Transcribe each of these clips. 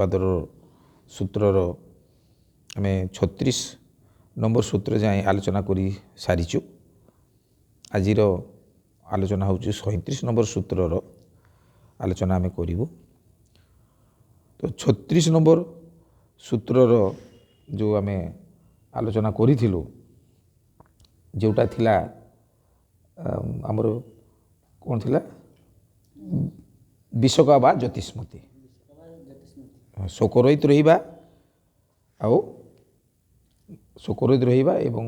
ପାଦର ସୂତ୍ରର ଆମେ 36 ନମ୍ବର ସୂତ୍ର ଯାଏଁ ଆଲୋଚନା କରି ସାରିଛୁ। ଆଜିର ଆଲୋଚନା ହେଉଛି 37 ନମ୍ବର ସୂତ୍ରର ଆଲୋଚନା ଆମେ କରିବୁ। ତ 36 ନମ୍ବର ସୂତ୍ରର ଯେଉଁ ଆମେ ଆଲୋଚନା କରିଥିଲୁ, ଯେଉଁଟା ଥିଲା ଆମର କ'ଣ ଥିଲା, ବିଷକା ବା ଜ୍ୟୋତିଷ୍ମତି, ଶୋକରହିତ ରହିବା ଆଉ ଶୋକରହିତ ରହିବା ଏବଂ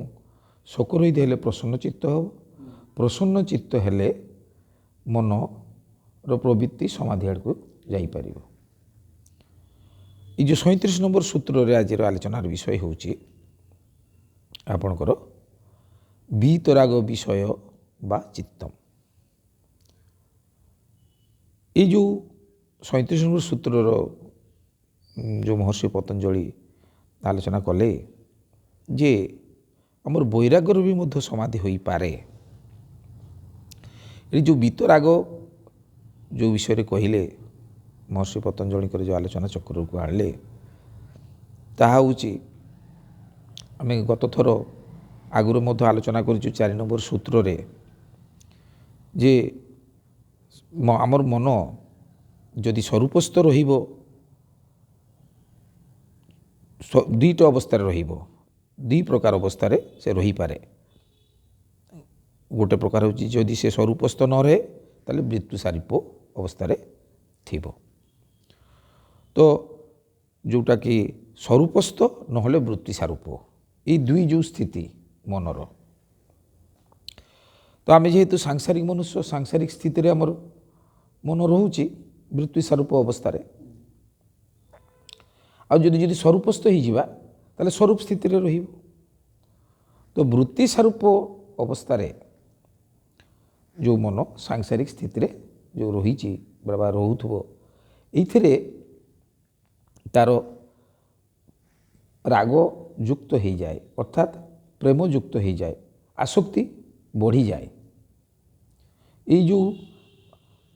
ଶୋକରହିତ ହେଲେ ପ୍ରସନ୍ନ ଚିତ୍ତ ହେବ। ପ୍ରସନ୍ନ ଚିତ୍ତ ହେଲେ ମନର ପ୍ରବୃତ୍ତି ସମାଧି ଆଡ଼କୁ ଯାଇପାରିବ। ଏଇ ଯେଉଁ 37 ନମ୍ବର ସୂତ୍ରରେ ଆଜିର ଆଲୋଚନାର ବିଷୟ ହେଉଛି ଆପଣଙ୍କର ବିତରାଗ ବିଷୟ ବା ଚିତ୍ତମ୍। ଏଇ ଯେଉଁ 37 ନମ୍ବର ସୂତ୍ରର ଯେଉଁ ମହର୍ଷି ପତଞ୍ଜଳି ଆଲୋଚନା କଲେ ଯେ ଆମର ବୈରାଗ୍ୟର ବି ମଧ୍ୟ ସମାଧି ହୋଇପାରେ। ଏ ଯେଉଁ ବିତରାଗ ଯେଉଁ ବିଷୟରେ କହିଲେ, ମହର୍ଷି ପତଞ୍ଜଳିଙ୍କର ଯେଉଁ ଆଲୋଚନା ଚକ୍ରକୁ ଆଣିଲେ, ତାହା ହେଉଛି ଆମେ ଗତ ଥର ଆଗରୁ ମଧ୍ୟ ଆଲୋଚନା କରିଛୁ 4 ନମ୍ବର ସୂତ୍ରରେ ଯେ ଆମର ମନ ଯଦି ସ୍ୱରୂପସ୍ଥ ରହିବ, ଦୁଇଟା ଅବସ୍ଥାରେ ରହିବ, ଦୁଇ ପ୍ରକାର ଅବସ୍ଥାରେ ସେ ରହିପାରେ। ଗୋଟେ ପ୍ରକାର ହେଉଛି ଯଦି ସେ ସ୍ୱରୂପସ୍ଥ ନ ରହେ ତାହେଲେ ମୃତ୍ୟୁ ସାରୂପ ଅବସ୍ଥାରେ ଥିବ। ତ ଯେଉଁଟାକି ସ୍ୱରୂପସ୍ଥ ନହେଲେ ବୃତ୍ତି ସାରୂପ, ଏଇ ଦୁଇ ଯେଉଁ ସ୍ଥିତି ମନର। ତ ଆମେ ଯେହେତୁ ସାଂସାରିକ ମନୁଷ୍ୟ, ସାଂସାରିକ ସ୍ଥିତିରେ ଆମର ମନ ରହୁଛି ବୃତ୍ତି ସାରୂପ ଅବସ୍ଥାରେ। ଆଉ ଯଦି ସ୍ୱରୂପସ୍ଥ ହେଇଯିବା ତାହେଲେ ସ୍ୱରୂପ ସ୍ଥିତିରେ ରହିବ। ତ ବୃତ୍ତି ସାରୂପ ଅବସ୍ଥାରେ ଯେଉଁ ମନ ସାଂସାରିକ ସ୍ଥିତିରେ ଯେଉଁ ରହିଛି ବା ରହୁଥିବ, ଏଇଥିରେ ତାର ରାଗ ଯୁକ୍ତ ହେଇଯାଏ, ଅର୍ଥାତ୍ ପ୍ରେମ ଯୁକ୍ତ ହେଇଯାଏ, ଆସକ୍ତି ବଢ଼ିଯାଏ। ଏଇ ଯେଉଁ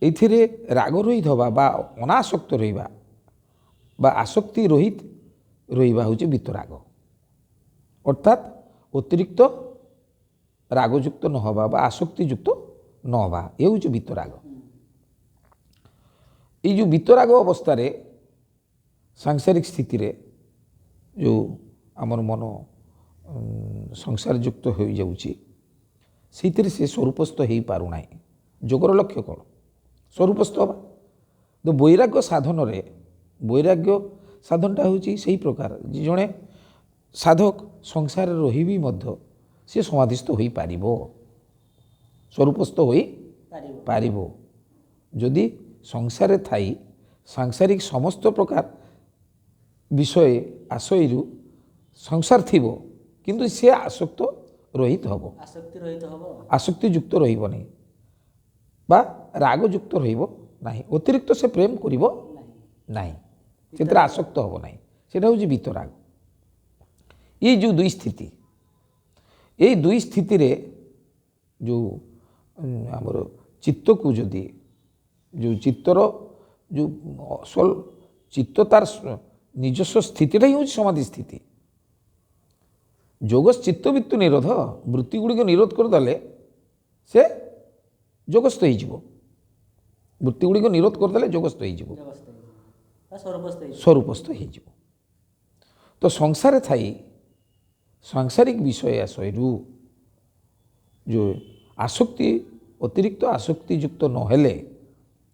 ଏଇଥିରେ ରାଗ ରହିତ ହେବା ବା ଅନାସକ୍ତ ରହିବା ବା ଆସକ୍ତି ରହିତ ରହିବା ହେଉଛି ବିତରାଗ। ଅର୍ଥାତ୍ ଅତିରିକ୍ତ ରାଗଯୁକ୍ତ ନ ହେବା ବା ଆସକ୍ତିଯୁକ୍ତ ନ ହେବା, ଏ ହେଉଛି ବିତରାଗ। ଏଇ ଯେଉଁ ବିତରାଗ ଅବସ୍ଥାରେ ସାଂସାରିକ ସ୍ଥିତିରେ ଯେଉଁ ଆମର ମନ ସଂସାର ଯୁକ୍ତ ହୋଇଯାଉଛି, ସେଇଥିରେ ସେ ସ୍ୱରୂପସ୍ଥ ହୋଇପାରୁନାହିଁ। ଯୋଗର ଲକ୍ଷ୍ୟ କ'ଣ? ସ୍ୱରୂପସ୍ଥ ହେବା। ତ ବୈରାଗ୍ୟ ସାଧନରେ, ବୈରାଗ୍ୟ ସାଧନଟା ହେଉଛି ସେହି ପ୍ରକାର ଯେ ଜଣେ ସାଧକ ସଂସାରରେ ରହିବି ମଧ୍ୟ ସେ ସମାଧିସ୍ଥ ହୋଇପାରିବ, ସ୍ୱରୂପସ୍ଥ ହୋଇପାରିବ। ଯଦି ସଂସାରରେ ଥାଇ ସାଂସାରିକ ସମସ୍ତ ପ୍ରକାର ବିଷୟ ଆଶୟରୁ ସଂସାର ଥିବ, କିନ୍ତୁ ସେ ଆସକ୍ତ ରହିତ ହେବ, ଆସକ୍ତିଯୁକ୍ତ ରହିବ ନାହିଁ ବା ରାଗଯୁକ୍ତ ରହିବ ନାହିଁ, ଅତିରିକ୍ତ ସେ ପ୍ରେମ କରିବ ନାହିଁ, ସେଥିରେ ଆସକ୍ତ ହେବ ନାହିଁ। ସେଇଟା ହେଉଛି ବିତରାଗ। ଏଇ ଯେଉଁ ଦୁଇ ସ୍ଥିତି, ଏଇ ଦୁଇ ସ୍ଥିତିରେ ଯେଉଁ ଆମର ଚିତ୍ତକୁ ଯଦି ଯେଉଁ ଚିତ୍ତର ଯେଉଁ ଅସଲ ଚିତ୍ତ ତାର ନିଜସ୍ୱ ସ୍ଥିତିଟା ହିଁ ହେଉଛି ସମାଧି ସ୍ଥିତି। ଯୋଗ ଚିତ୍ତବୃତ୍ତି ନିରୋଧ, ବୃତ୍ତି ଗୁଡ଼ିକ ନିରୋଧ କରିଦେଲେ ସେ ଯୋଗସ୍ଥ ହେଇଯିବ। ବୃତ୍ତି ଗୁଡ଼ିକ ନିରୋଧ କରିଦେଲେ ଯୋଗସ୍ଥ ହେଇଯିବ, ସ୍ୱରୂପସ୍ଥ ହେଇଯିବ। ତ ସଂସାରରେ ଥାଇ ସାଂସାରିକ ବିଷୟ ଆଶୟରୁ ଯେଉଁ ଆସକ୍ତି ଅତିରିକ୍ତ ଆସକ୍ତିଯୁକ୍ତ ନହେଲେ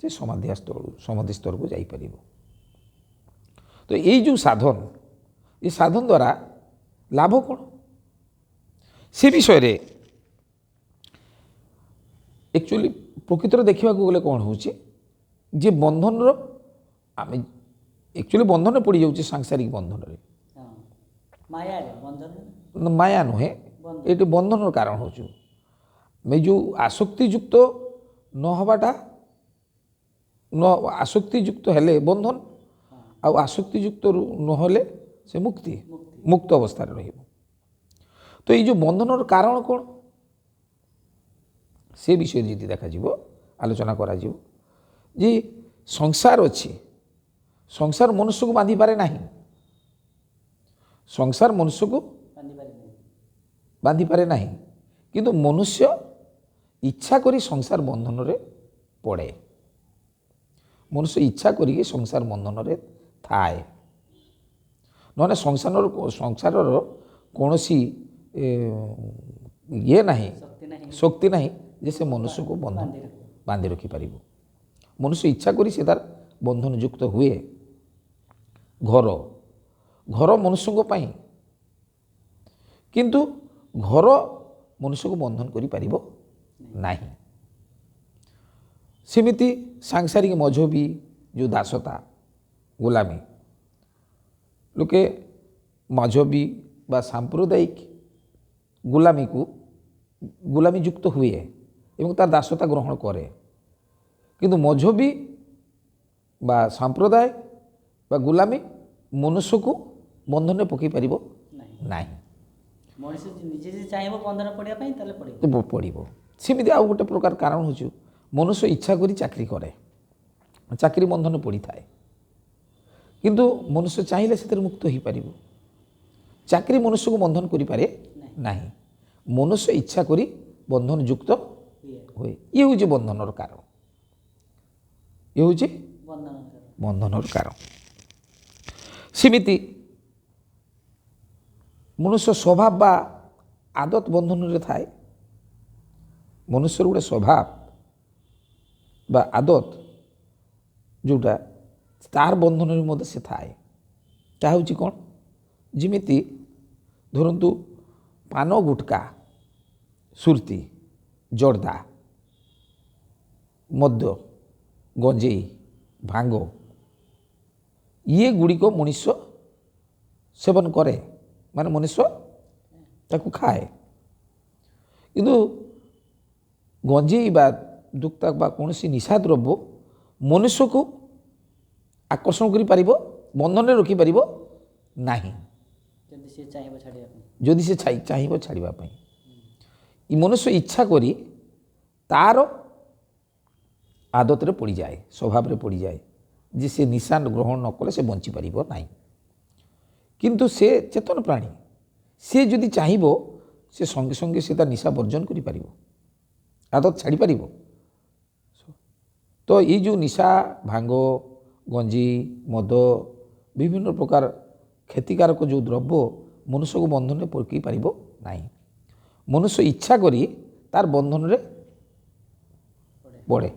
ସେ ସମାଧି ସ୍ତରକୁ ଯାଇପାରିବ। ତ ଏଇ ଯେଉଁ ସାଧନ, ଏ ସାଧନ ଦ୍ୱାରା ଲାଭ କ'ଣ ସେ ବିଷୟରେ ଆକ୍ଚୁଆଲି ପ୍ରକୃତରେ ଦେଖିବାକୁ ଗଲେ କ'ଣ ହେଉଛି ଯେ ବନ୍ଧନର ଆମେ ଆକ୍ଚୁଆଲି ବନ୍ଧନରେ ପଡ଼ିଯାଉଛି ସାଂସାରିକ ବନ୍ଧନରେ, ମାୟା ନୁହେଁ, ଏଇଠି ବନ୍ଧନର କାରଣ ହେଉଛୁ ଆମେ ଯେଉଁ ଆସକ୍ତିଯୁକ୍ତ ନ ହେବାଟା, ଆସକ୍ତିଯୁକ୍ତ ହେଲେ ବନ୍ଧନ, ଆଉ ଆସକ୍ତିଯୁକ୍ତ ନହେଲେ ସେ ମୁକ୍ତ ଅବସ୍ଥାରେ ରହିବ। ତ ଏଇ ଯେଉଁ ବନ୍ଧନର କାରଣ କ'ଣ ସେ ବିଷୟରେ ଯଦି ଦେଖାଯିବ, ଆଲୋଚନା କରାଯିବ ଯେ ସଂସାର ଅଛି, ସଂସାର ମନୁଷ୍ୟକୁ ବାନ୍ଧି ପାରେ ନାହିଁ। ସଂସାର ମନୁଷ୍ୟକୁ ବାନ୍ଧି ପାରେ ନାହିଁ, କିନ୍ତୁ ମନୁଷ୍ୟ ଇଚ୍ଛା କରି ସଂସାର ବନ୍ଧନରେ ପଡ଼େ। ମନୁଷ୍ୟ ଇଚ୍ଛା କରିକି ସଂସାର ବନ୍ଧନରେ ଥାଏ, ନହେଲେ ସଂସାରର କୌଣସି ଇଏ ନାହିଁ, ଶକ୍ତି ନାହିଁ ଯେ ସେ ମନୁଷ୍ୟକୁ ବାନ୍ଧି ରଖିପାରିବ। ମନୁଷ୍ୟ ଇଚ୍ଛା କରି ସେ ତାର ବନ୍ଧନ ଯୁକ୍ତ ହୁଏ। ଘର ମନୁଷ୍ୟଙ୍କ ପାଇଁ, କିନ୍ତୁ ଘର ମନୁଷ୍ୟକୁ ବନ୍ଧନ କରିପାରିବ ନାହିଁ। ସେମିତି ସାଂସାରିକ ମଜହବୀ ଯେଉଁ ଦାସତା ଗୋଲାମୀ, ଲୋକେ ମଜହବୀ ବା ସାମ୍ପ୍ରଦାୟିକ ଗୋଲାମୀ ଯୁକ୍ତ ହୁଏ ଏବଂ ତାର ଦାସତା ଗ୍ରହଣ କରେ, କିନ୍ତୁ ମଜହବୀ ବା ସମ୍ପ୍ରଦାୟ ବା ଗୋଲାମୀ ମନୁଷ୍ୟକୁ ବନ୍ଧନରେ ପକାଇ ପାରିବ ନାହିଁ। ମଣିଷ ନିଜେ ଯଦି ଚାହିଁବ ବନ୍ଧନ ପଡ଼ିବା ପାଇଁ ତାହେଲେ ପଡ଼ିବ। ସେମିତି ଆଉ ଗୋଟେ ପ୍ରକାର କାରଣ ହେଉଛି ମନୁଷ୍ୟ ଇଚ୍ଛା କରି ଚାକିରି କରେ, ଚାକିରି ବନ୍ଧନ ପଡ଼ିଥାଏ, କିନ୍ତୁ ମନୁଷ୍ୟ ଚାହିଁଲେ ସେଥିରେ ମୁକ୍ତ ହୋଇପାରିବ। ଚାକିରି ମନୁଷ୍ୟକୁ ବନ୍ଧନ କରିପାରେ ନାହିଁ, ମନୁଷ୍ୟ ଇଚ୍ଛା କରି ବନ୍ଧନ ଯୁକ୍ତ ହୁଏ। ଇଏ ହେଉଛି ବନ୍ଧନର କାରଣ, ଇଏ ହେଉଛି ବନ୍ଧନର କାରଣ। ସେମିତି ମନୁଷ୍ୟ ସ୍ୱଭାବ ବା ଆଦତ ବନ୍ଧନରେ ଥାଏ। ମନୁଷ୍ୟର ଗୋଟେ ସ୍ୱଭାବ ବା ଆଦତ ଯେଉଁଟା ତାର ବନ୍ଧନରେ ମଧ୍ୟ ସେ ଥାଏ। ତାହା ହେଉଛି କ'ଣ? ଯେମିତି ଧରନ୍ତୁ ପାନ, ଗୁଟକା, ସୁର୍ତି, ଜର୍ଦା, ମଦ୍ୟ, ଗଞ୍ଜେଇ, ଭାଙ୍ଗ, ଇଏ ଗୁଡ଼ିକ ମଣିଷ ସେବନ କରେ, ମାନେ ମଣିଷ ତାକୁ ଖାଏ। କିନ୍ତୁ ଗଞ୍ଜେଇ ବା ଦୁକ୍ତା ବା କୌଣସି ନିଶା ଦ୍ରବ୍ୟ ମନୁଷ୍ୟକୁ ଆକର୍ଷଣ କରିପାରିବ, ବନ୍ଧନରେ ରଖିପାରିବ ନାହିଁ ଯଦି ସେ ଚାହିଁବ ଛାଡ଼ିବା ପାଇଁ। ମନୁଷ୍ୟ ଇଚ୍ଛା କରି ତାର ଆଦତରେ ପଡ଼ିଯାଏ, ସ୍ୱଭାବରେ ପଡ଼ିଯାଏ ଯେ ସେ ନିଶା ଗ୍ରହଣ ନ କଲେ ସେ ବଞ୍ଚିପାରିବ ନାହିଁ। କିନ୍ତୁ ସେ ଚେତନ ପ୍ରାଣୀ, ସେ ଯଦି ଚାହିଁବ ସେ ସଙ୍ଗେ ସଙ୍ଗେ ସେ ତା ନିଶା ବର୍ଜନ କରିପାରିବ, ଆଦତ ଛାଡ଼ିପାରିବ। ତ ଏଇ ଯେଉଁ ନିଶା, ଭାଙ୍ଗ, ଗଞ୍ଜେଇ, ମଦ, ବିଭିନ୍ନ ପ୍ରକାର କ୍ଷତିକାରକ ଯେଉଁ ଦ୍ରବ୍ୟ ମନୁଷ୍ୟକୁ ବନ୍ଧନରେ ପକାଇ ପାରିବ ନାହିଁ। ମନୁଷ୍ୟ ଇଚ୍ଛା କରି ତାର ବନ୍ଧନରେ ପଡ଼େ,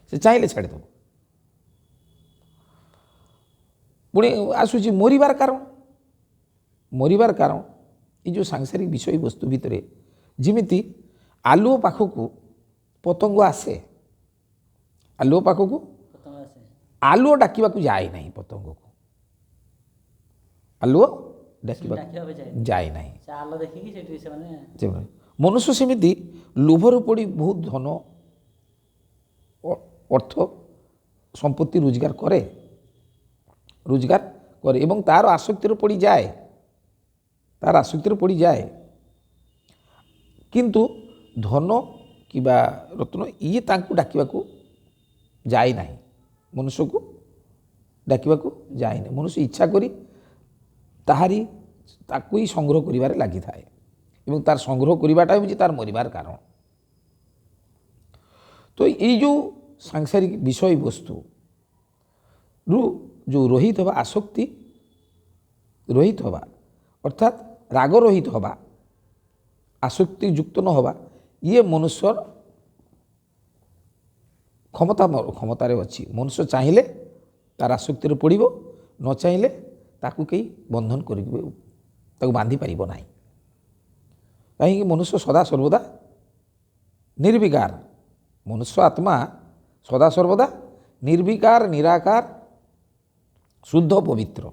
ସେ ଚାହିଁଲେ ଛାଡ଼ିଦେବ। ପୁଣି ଆସୁଛି ମରିବାର କାରଣ। ମରିବାର କାରଣ ଏଇ ଯେଉଁ ସାଂସାରିକ ବିଷୟବସ୍ତୁ ଭିତରେ, ଯେମିତି ଆଲୁଅ ପାଖକୁ ପତଙ୍ଗ ଆସେ, ଆଲୁଅ ପାଖକୁ ଆଲୁଅ ଡାକିବାକୁ ଯାଏ ନାହିଁ, ପତଙ୍ଗକୁ ଆଲୁଅ ଡାକିବାକୁ ଯାଏ ନାହିଁ। ମନୁଷ୍ୟ ସେମିତି ଲୋଭରୁ ପଡ଼ି ବହୁତ ଧନ, ଅର୍ଥ, ସମ୍ପତ୍ତି ରୋଜଗାର କରେ ଏବଂ ତାର ଆସକ୍ତିରେ ପଡ଼ିଯାଏ, କିନ୍ତୁ ଧନ କିମ୍ବା ରତ୍ନ ଇଏ ତାଙ୍କୁ ଡାକିବାକୁ ଯାଏ ନାହିଁ, ମନୁଷ୍ୟକୁ ଡାକିବାକୁ ଯାଏ ନାହିଁ। ମନୁଷ୍ୟ ଇଚ୍ଛା କରି ତାକୁ ହିଁ ସଂଗ୍ରହ କରିବାରେ ଲାଗିଥାଏ ଏବଂ ତାର ସଂଗ୍ରହ କରିବାଟା ହେଉଛି ତାର ମରିବାର କାରଣ। ତ ଏଇ ଯେଉଁ ସାଂସାରିକ ବିଷୟବସ୍ତୁରୁ ଯେଉଁ ରହିତ ହେବା, ଆସକ୍ତି ରହିତ ହେବା, ଅର୍ଥାତ୍ ରାଗ ରହିତ ହେବା, ଆସକ୍ତି ଯୁକ୍ତ ନ ହେବା, ଇଏ ମନୁଷ୍ୟର କ୍ଷମତାରେ ଅଛି। ମନୁଷ୍ୟ ଚାହିଁଲେ ତାର ଆସକ୍ତିରେ ପଡ଼ିବ, ନ ଚାହିଁଲେ ତାକୁ କେହି ବନ୍ଧନ କରିବେ, ତାକୁ ବାନ୍ଧି ପାରିବ ନାହିଁ। କାହିଁକି? ମନୁଷ୍ୟ ସଦାସର୍ବଦା ନିର୍ବିକାର, ମନୁଷ୍ୟ ଆତ୍ମା ସଦାସର୍ବଦା ନିର୍ବିକାର, ନିରାକାର, ଶୁଦ୍ଧ, ପବିତ୍ର।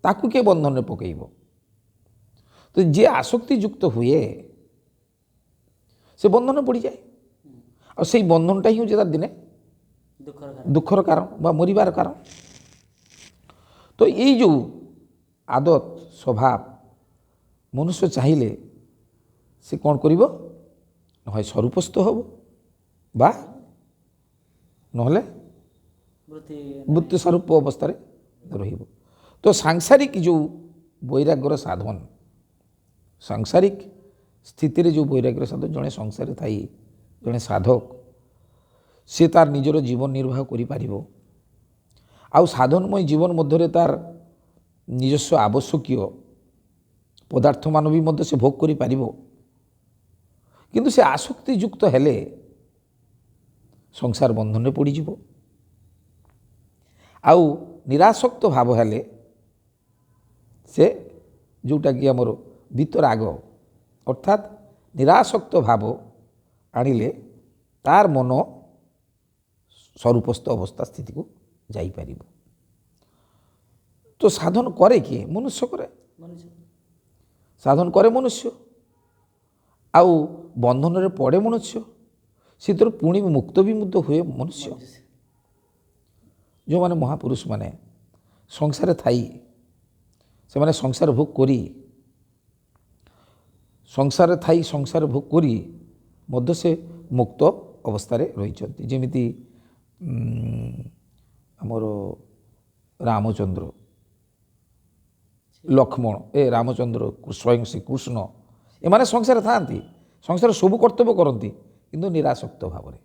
ତାକୁ କିଏ ବନ୍ଧନରେ ପକାଇବ? ତ ଯିଏ ଆସକ୍ତି ଯୁକ୍ତ ହୁଏ ସେ ବନ୍ଧନ ପଡ଼ିଯାଏ, ଆଉ ସେଇ ବନ୍ଧନଟା ହିଁ ହେଉଛି ତାର ଦିନେ ଦୁଃଖର କାରଣ ବା ମରିବାର କାରଣ। ତ ଏଇ ଯେଉଁ ଆଦତ, ସ୍ୱଭାବ, ମନୁଷ୍ୟ ଚାହିଁଲେ ସେ କ'ଣ କରିବ? হয় ସ୍ୱରୂପସ୍ଥ ହେବ ବା ନହେଲେ ବୃତ୍ତି ବୃତ୍ତି ସ୍ୱରୂପ ଅବସ୍ଥାରେ ରହିବ। ତ ସାଂସାରିକ ଯେଉଁ ବୈରାଗ୍ୟର ସାଧନ, ସାଂସାରିକ ସ୍ଥିତିରେ ଯେଉଁ ବୈରାଗ୍ୟର ସାଧନ, ଜଣେ ସଂସାରରେ ଥାଇ ଜଣେ ସାଧକ ସେ ତାର ନିଜର ଜୀବନ ନିର୍ବାହ କରିପାରିବ। ଆଉ ସାଧନମୟ ଜୀବନ ମଧ୍ୟରେ ତାର ନିଜସ୍ୱ ଆବଶ୍ୟକୀୟ ପଦାର୍ଥମାନ ବି ମଧ୍ୟ ସେ ଭୋଗ କରିପାରିବ। କିନ୍ତୁ ସେ ଆସକ୍ତିଯୁକ୍ତ ହେଲେ ସଂସାର ବନ୍ଧନରେ ପଡ଼ିଯିବ। ଆଉ ନିରାସକ୍ତ ଭାବ ହେଲେ ସେ ଯେଉଁଟାକି ଆମର ବିତରାଗ ଅର୍ଥାତ୍ ନିରାସକ୍ତ ଭାବ ଆଣିଲେ ତାର ମନ ସ୍ୱରୂପସ୍ଥ ଅବସ୍ଥା ସ୍ଥିତିକୁ ଯାଇପାରିବ। ତ ସାଧନ କରେ କିଏ? ମନୁଷ୍ୟ କରେ। ମନୁଷ୍ୟ ସାଧନ କରେ ମନୁଷ୍ୟ, ଆଉ ବନ୍ଧନରେ ପଡ଼େ ମନୁଷ୍ୟ, ସେଥିରୁ ପୁଣି ମୁକ୍ତ ବି ମଧ୍ୟ ହୁଏ ମନୁଷ୍ୟ। ଯେଉଁମାନେ ମହାପୁରୁଷମାନେ ସଂସାରରେ ଥାଇ ସେମାନେ ସଂସାର ଭୋଗ କରି ମଧ୍ୟ ସେ ମୁକ୍ତ ଅବସ୍ଥାରେ ରହିଛନ୍ତି। ଯେମିତି ଆମର ରାମଚନ୍ଦ୍ର, ଲକ୍ଷ୍ମଣ, ରାମଚନ୍ଦ୍ର, ସ୍ୱୟଂ ଶ୍ରୀକୃଷ୍ଣ, ଏମାନେ ସଂସାରରେ ଥାଆନ୍ତି, ସଂସାର ସବୁ କର୍ତ୍ତବ୍ୟ କରନ୍ତି, କିନ୍ତୁ ନିରାସକ୍ତ ଭାବରେ,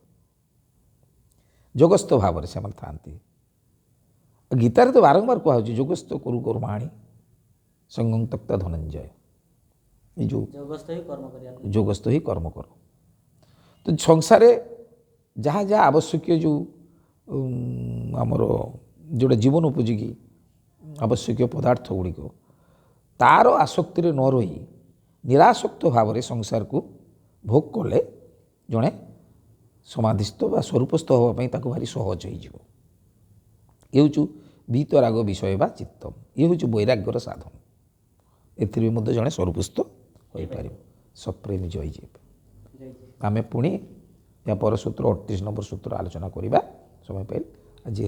ଯୋଗସ୍ଥ ଭାବରେ ସେମାନେ ଥାଆନ୍ତି। ଗୀତାରେ ତ ବାରମ୍ବାର କୁହାହେଉଛି ଯୋଗସ୍ଥ କରୁ କର୍ମାଣି ସଙ୍ଗଂ ତକ୍ତା ଧନଞ୍ଜୟ। ଏ ଯେଉଁ ଯୋଗସ୍ଥ ହିଁ କର୍ମ କରିବା। ଯୋଗସ୍ଥ ହିଁ କର୍ମ କର। ତ ସଂସାରରେ ଯାହା ଯାହା ଆବଶ୍ୟକୀୟ ଯେଉଁ ଆମର ଯେଉଁଟା ଜୀବନ ଉପଯୋଗୀ ଆବଶ୍ୟକୀୟ ପଦାର୍ଥ ଗୁଡ଼ିକ, ତାର ଆସକ୍ତିରେ ନ ରହି ନିରାସକ୍ତ ଭାବରେ ସଂସାରକୁ ଭୋଗ କଲେ ଜଣେ ସମାଧିସ୍ଥ ବା ସ୍ୱରୂପସ୍ଥ ହେବା ପାଇଁ ତାକୁ ଭାରି ସହଜ ହୋଇଯିବ। ଏ ହେଉଛି ବିତରାଗ ବିଷୟ ବା ଚିତ୍ତମ, ଇଏ ହେଉଛି ବୈରାଗ୍ୟର ସାଧନ। ଏଥିରେ ବି ମଧ୍ୟ ଜଣେ ସ୍ୱରୂପସ୍ଥ ହୋଇପାରିବ, ସପ୍ରେମୀ ଜୟଜୀବ। ଆମେ ପୁଣି ଏହା ପର ସୂତ୍ର 38 ନମ୍ବର ସୂତ୍ର ଆଲୋଚନା କରିବା ସମୟ ପାଇଲେ। ଆଜି